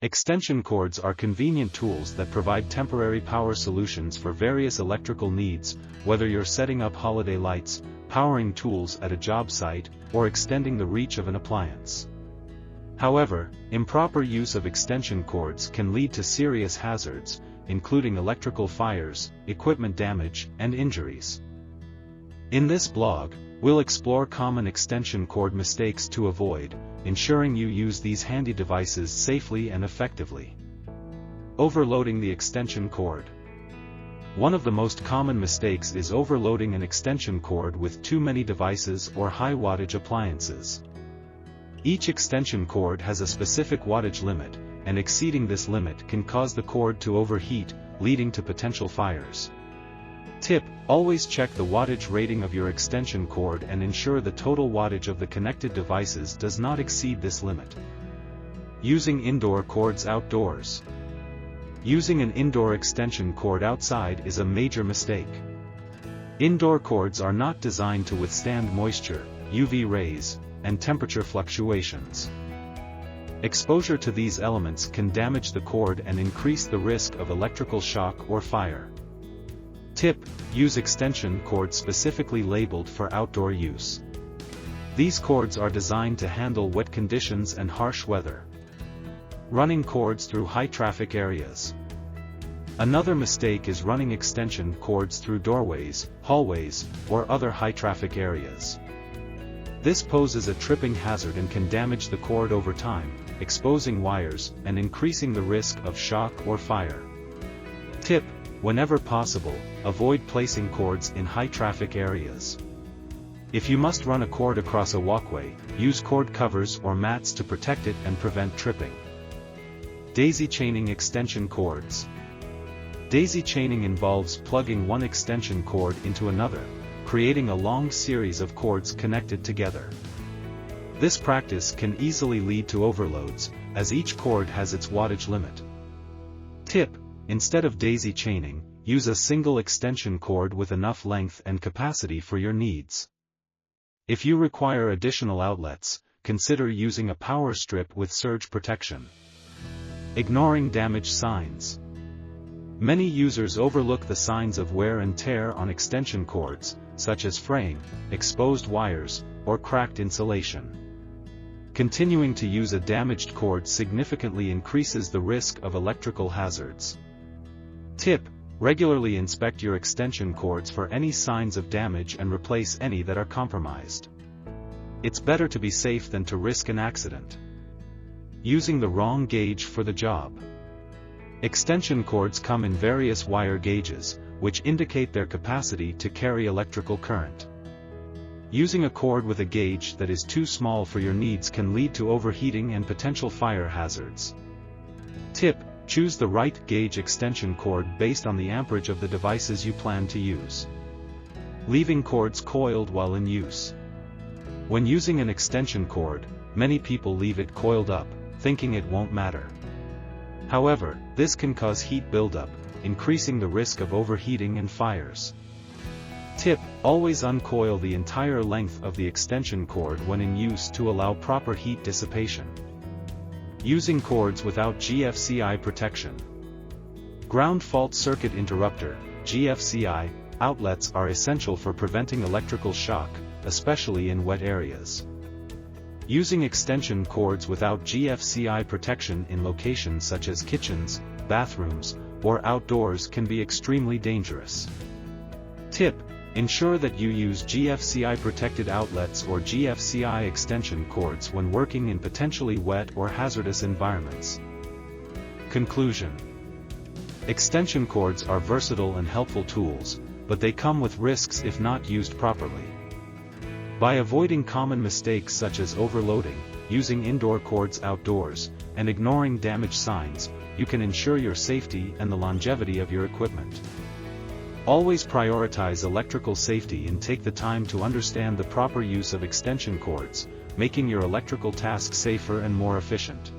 Extension cords are convenient tools that provide temporary power solutions for various electrical needs, whether you're setting up holiday lights, powering tools at a job site, or extending the reach of an appliance. However, improper use of extension cords can lead to serious hazards, including electrical fires, equipment damage, and injuries. In this blog, we'll explore common extension cord mistakes to avoid, ensuring you use these handy devices safely and effectively. Overloading the extension cord. One of the most common mistakes is overloading an extension cord with too many devices or high wattage appliances. Each extension cord has a specific wattage limit, and exceeding this limit can cause the cord to overheat, leading to potential fires. Tip: always check the wattage rating of your extension cord and ensure the total wattage of the connected devices does not exceed this limit. Using indoor cords outdoors. Using an indoor extension cord outside is a major mistake. Indoor cords are not designed to withstand moisture, UV rays, and temperature fluctuations. Exposure to these elements can damage the cord and increase the risk of electrical shock or fire. Tip: use extension cords specifically labeled for outdoor use. These cords are designed to handle wet conditions and harsh weather. Running cords through high-traffic areas. Another mistake is running extension cords through doorways, hallways, or other high-traffic areas. This poses a tripping hazard and can damage the cord over time, exposing wires and increasing the risk of shock or fire. Tip: whenever possible, avoid placing cords in high-traffic areas. If you must run a cord across a walkway, use cord covers or mats to protect it and prevent tripping. Daisy chaining extension cords. Daisy chaining involves plugging one extension cord into another, creating a long series of cords connected together. This practice can easily lead to overloads, as each cord has its wattage limit. Tip: instead of daisy chaining, use a single extension cord with enough length and capacity for your needs. If you require additional outlets, consider using a power strip with surge protection. Ignoring damage signs. Many users overlook the signs of wear and tear on extension cords, such as fraying, exposed wires, or cracked insulation. Continuing to use a damaged cord significantly increases the risk of electrical hazards. Tip: regularly inspect your extension cords for any signs of damage and replace any that are compromised. It's better to be safe than to risk an accident. Using the wrong gauge for the job. Extension cords come in various wire gauges, which indicate their capacity to carry electrical current. Using a cord with a gauge that is too small for your needs can lead to overheating and potential fire hazards. Tip: choose the right gauge extension cord based on the amperage of the devices you plan to use. Leaving cords coiled while in use. When using an extension cord, many people leave it coiled up, thinking it won't matter. However, this can cause heat buildup, increasing the risk of overheating and fires. Tip: always uncoil the entire length of the extension cord when in use to allow proper heat dissipation. Using cords without GFCI protection. Ground fault circuit interrupter, GFCI, outlets are essential for preventing electrical shock, especially in wet areas. Using extension cords without GFCI protection in locations such as kitchens, bathrooms, or outdoors can be extremely dangerous. Tip: ensure that you use GFCI protected outlets or GFCI extension cords when working in potentially wet or hazardous environments. Conclusion: extension cords are versatile and helpful tools, but they come with risks if not used properly. By avoiding common mistakes such as overloading, using indoor cords outdoors, and ignoring damage signs, you can ensure your safety and the longevity of your equipment. Always prioritize electrical safety and take the time to understand the proper use of extension cords, making your electrical tasks safer and more efficient.